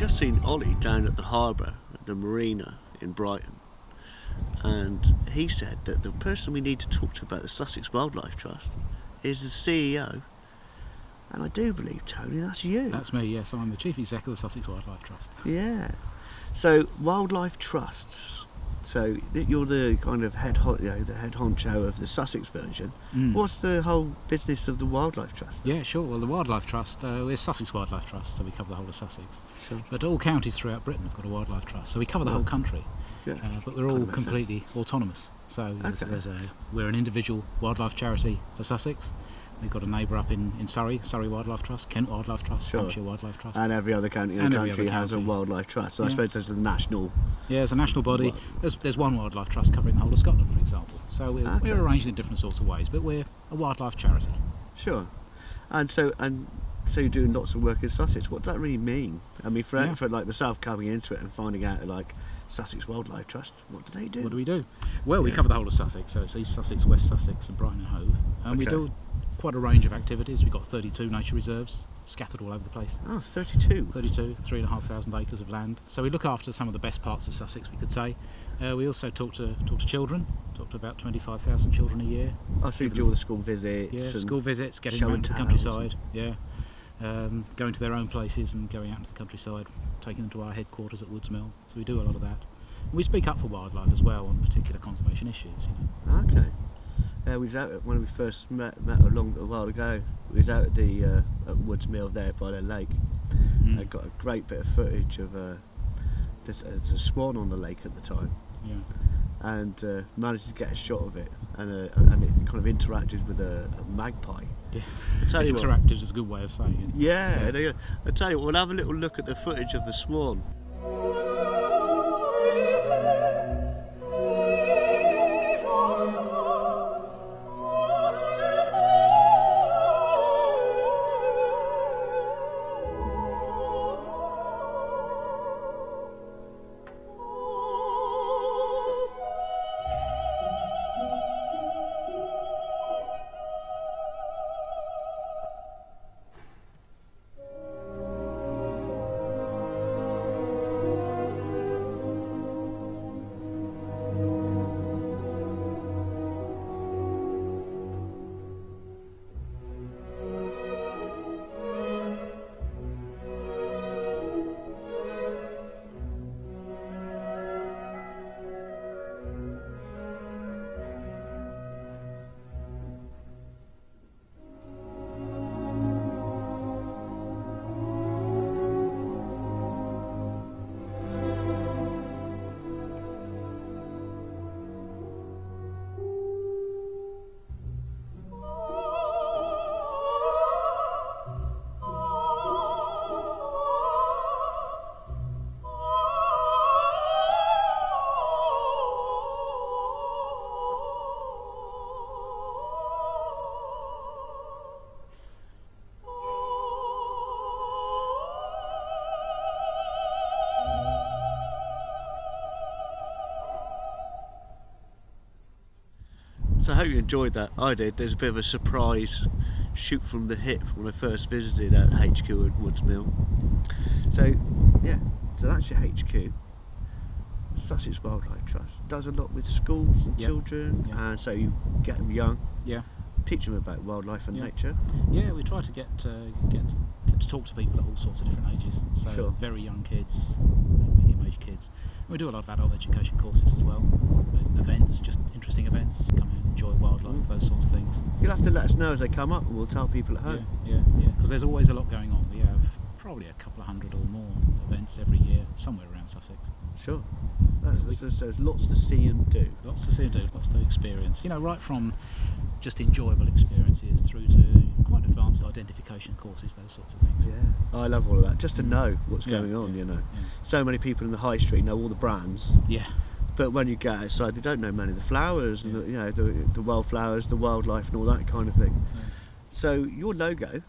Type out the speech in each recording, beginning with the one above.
just seen Ollie down at the harbour, at the marina in Brighton, and he said that the person we need to talk to about the Sussex Wildlife Trust is the CEO, and I do believe, Tony, that's you. That's me, yes. I'm the Chief Exec of the Sussex Wildlife Trust. Yeah. So, wildlife trusts. So you're the kind of head honcho of the Sussex version. What's the whole business of the Wildlife Trust? Yeah, sure. Well, the Wildlife Trust, we're Sussex Wildlife Trust, so we cover the whole of Sussex. Sure. But all counties throughout Britain have got a wildlife trust, so we cover the whole country. Yeah. But we're all completely autonomous. So we're an individual wildlife charity for Sussex. We've got a neighbour up in Surrey, Surrey Wildlife Trust, Kent Wildlife Trust, Hampshire Wildlife Trust. And every other county in the country has a wildlife trust. So I suppose there's a national... Yeah, it's a national body. There's one wildlife trust covering the whole of Scotland, for example. So we're arranged in different sorts of ways, but we're a wildlife charity. Sure. And so you're doing lots of work in Sussex. What does that really mean? I mean, for like myself coming into it and finding out like Sussex Wildlife Trust, what do they do? What do we do? Well, we cover the whole of Sussex, so it's East Sussex, West Sussex and Brighton and Hove. And we do quite a range of activities. We've got 32 nature reserves scattered all over the place. Oh, 32? 32, 3,500 acres of land. So we look after some of the best parts of Sussex, we could say. We also talk to children, talk to about 25,000 children a year. Oh, so you do all the school visits? Yeah, school visits, getting around to the countryside, going to their own places and going out into the countryside, taking them to our headquarters at Woods Mill. So we do a lot of that. And we speak up for wildlife as well on particular conservation issues. Okay. We was out when we first met a while ago. We was out at the at Woods Mill there by the lake. I got a great bit of footage of there's a swan on the lake at the time. Yeah. And managed to get a shot of it, and it kind of interacted with a magpie. Yeah. Interacted is a good way of saying it. Yeah. I tell you what, we'll have a little look at the footage of the swan. So I hope you enjoyed that. I did. There's a bit of a surprise shoot from the hip when I first visited at HQ at Woods Mill. So yeah, so that's your HQ. Sussex Wildlife Trust does a lot with schools and children, and so you get them young. Yeah. Teach them about wildlife and nature. Yeah, we try to get to talk to people at all sorts of different ages. So very young kids, medium-aged kids. We do a lot of adult education courses as well. Events, just interesting events. Come and enjoy wildlife, those sorts of things. You'll have to let us know as they come up, and we'll tell people at home. Yeah. Because there's always a lot going on. We have probably a couple of hundred or more events every year, somewhere around Sussex. Sure. There's lots to see and do. Lots to see and do, lots to experience. You know, right from just enjoyable experiences through to quite advanced identification courses, those sorts of things. Yeah, I love all of that. Just to know what's going on, you know. Yeah. So many people in the high street know all the brands. Yeah. But when you get outside, they don't know many of the flowers and the wildflowers, the wildlife, and all that kind of thing. Yeah. So your logo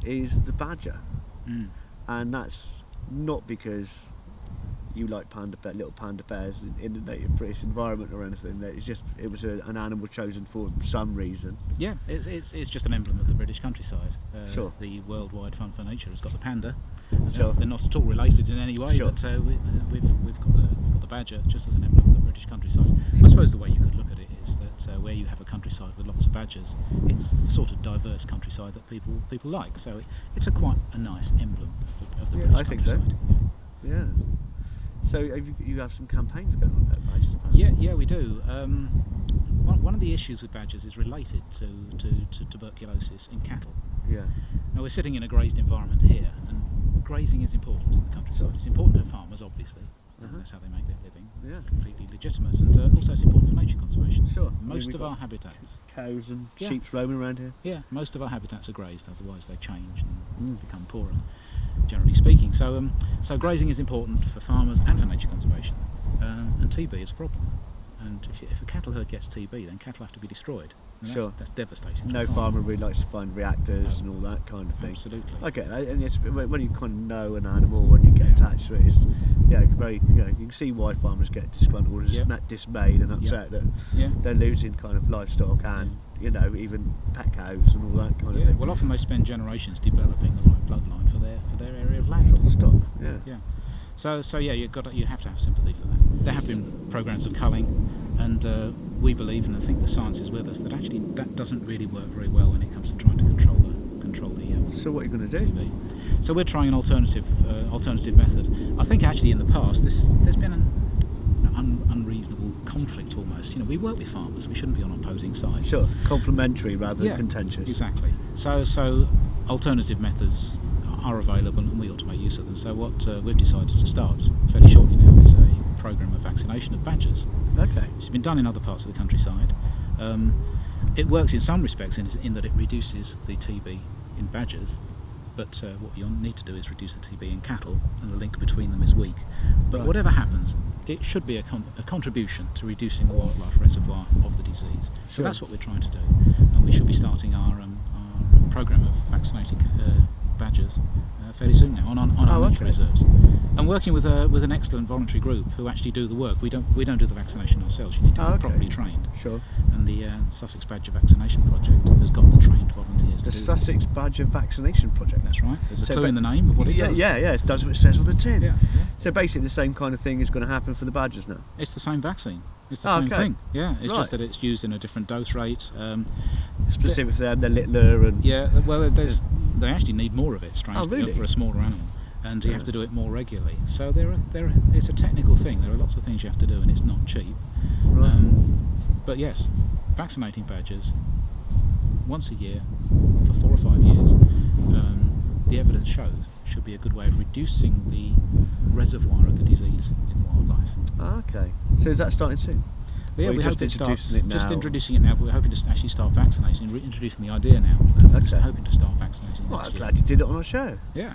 is the badger, and that's not because you like little panda bears in the native British environment or anything. It was an animal chosen for some reason. Yeah, it's just an emblem of the British countryside. Sure. The Worldwide Fund for Nature has got the panda. Sure. They're not at all related in any way, Sure. but we've got the badger just as an emblem of the British countryside. I suppose the way you could look at it is that where you have a countryside with lots of badgers, it's the sort of diverse countryside that people like. So it's quite a nice emblem of the British I think so. countryside. Yeah. So you have some campaigns going on about badgers? Apparently. Yeah, we do. One of the issues with badgers is related to tuberculosis in cattle. Yeah. Now we're sitting in a grazed environment here, and grazing is important in the countryside. It's important for farmers, obviously. That's how they make their living. Yeah. It's completely legitimate, and also it's important for nature conservation. Sure. Most of our habitats, cows and Yeah. sheep roaming around here. yeah, most of our habitats are grazed. Otherwise, they change and become poorer, generally speaking. So grazing is important for farmers and for nature conservation. And TB is a problem. And if a cattle herd gets TB, then cattle have to be destroyed. And Sure. That's devastating. to No a farmer really likes to find reactors and all that kind of thing. Absolutely. I get that, and it's when you kind of know an animal, when you get attached to it, it's very, you can see why farmers get disgruntled, dismayed and upset that Yeah. they're losing kind of livestock and even pet cows and all that kind of Yeah. thing. Well, often they spend generations developing the right bloodline for their area of land. Stock, yeah. Yeah. So yeah, you have to have sympathy for that. There have been programs of culling, and we believe, and I think the science is with us, that actually that doesn't really work very well when it comes to trying to control the So what are you going to do? TB. So we're trying an alternative method. I think actually in the past there's been an unreasonable conflict almost. We work with farmers. We shouldn't be on opposing sides. Sure, complementary rather than contentious. Exactly. So alternative methods are available, and we ought to make use of them. So what we've decided to start fairly shortly now is a programme of vaccination of badgers. Okay. It's been done in other parts of the countryside. It works in some respects in that it reduces the TB in badgers, but what you need to do is reduce the TB in cattle, and the link between them is weak. But Right. whatever happens, it should be a contribution to reducing the wildlife reservoir of the disease. So Sure. that's what we're trying to do, and we should be starting our programme of vaccinating badgers fairly soon now on our nature reserves, and working with an excellent voluntary group who actually do the work. We don't do the vaccination ourselves. You need to be properly trained. Sure. And the Sussex Badger Vaccination Project has got the trained volunteers to The do Sussex Badger Vaccination Project. That's right. There's a So clue in the name of what it does. Yeah, it does what it says on the tin. Yeah. So basically the same kind of thing is going to happen for the badgers now. It's the same vaccine. It's the same thing. Yeah. It's Right. just that it's used in a different dose rate. Specific for them, they're littler and... Yeah. Well, they actually need more of it, strangely, really? for a smaller animal, and you have to do it more regularly. So it's a technical thing. There are lots of things you have to do, and it's not cheap. Right. But yes, vaccinating badgers once a year for 4 or 5 years, the evidence shows should be a good way of reducing the reservoir of the disease in wildlife. Okay. So is that starting soon? But yeah, Or we you're hope just it starts. introducing it Just now? introducing it now, but we're hoping to actually start vaccinating, reintroducing the idea now. Just Okay. hoping to start vaccinating Well, next I'm year. glad you did it on our show. Yeah.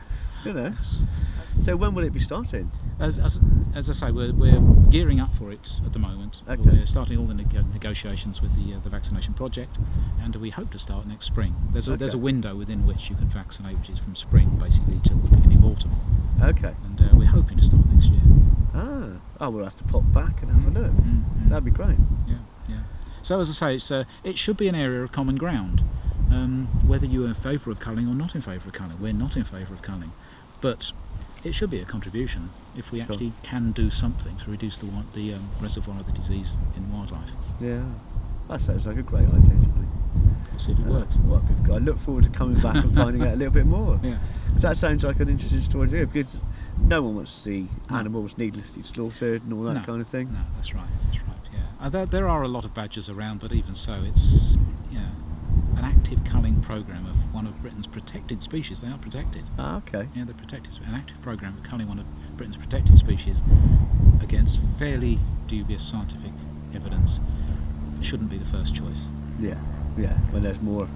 So when will it be starting? As I say, we're gearing up for it at the moment. Okay. We're starting all the negotiations with the vaccination project, and we hope to start next spring. There's a window within which you can vaccinate, which is from spring basically till the beginning of autumn, Okay. and we're hoping to start next year. We'll have to pop back and have a look. Mm-hmm. That'd be great. Yeah. So as I say, it should be an area of common ground. Whether you're in favour of culling or not in favour of culling, we're not in favour of culling, but it should be a contribution if we actually can do something to reduce the reservoir of the disease in wildlife. Yeah. That sounds like a great idea to me. We'll see if it works. Well, I look forward to coming back and finding out a little bit more. Yeah. So that sounds like an interesting story to do, because no one wants to see animals needlessly slaughtered and all that kind of thing. No, that's right. Yeah. There are a lot of badgers around, but even so, it's an active culling programme of one of Britain's protected species. They are protected. Okay. Yeah, they're protected. An active programme of culling one of Britain's protected species against fairly dubious scientific evidence shouldn't be the first choice. Yeah. When there's more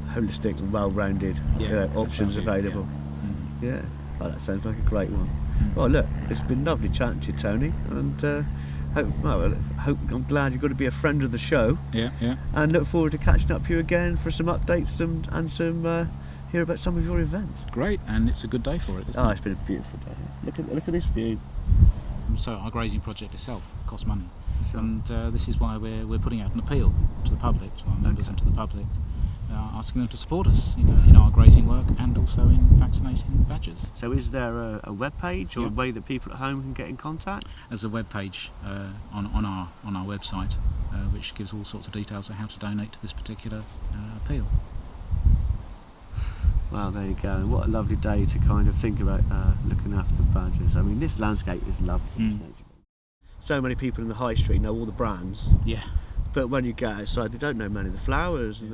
holistic and well-rounded options available. Yeah. Oh, that sounds like a great one. Well, look, it's been lovely chatting to you, Tony, and I'm glad you're going to be a friend of the show. Yeah. And look forward to catching up with you again for some updates and some hear about some of your events. Great, and it's a good day for it, isn't it? It's been a beautiful day. Look at this view. So our grazing project itself costs money, Sure. and this is why we're putting out an appeal to the public, to our members and to the public, asking them to support us, in our grazing work and also in vaccinating badgers. So is there a web page or a Yep. way that people at home can get in contact? There's a web page on our website which gives all sorts of details on how to donate to this particular appeal. Well, there you go. What a lovely day to kind of think about looking after the badgers. I mean, this landscape is lovely. Isn't it? So many people in the high street know all the brands, Yeah. but when you go outside, they don't know many of the flowers. And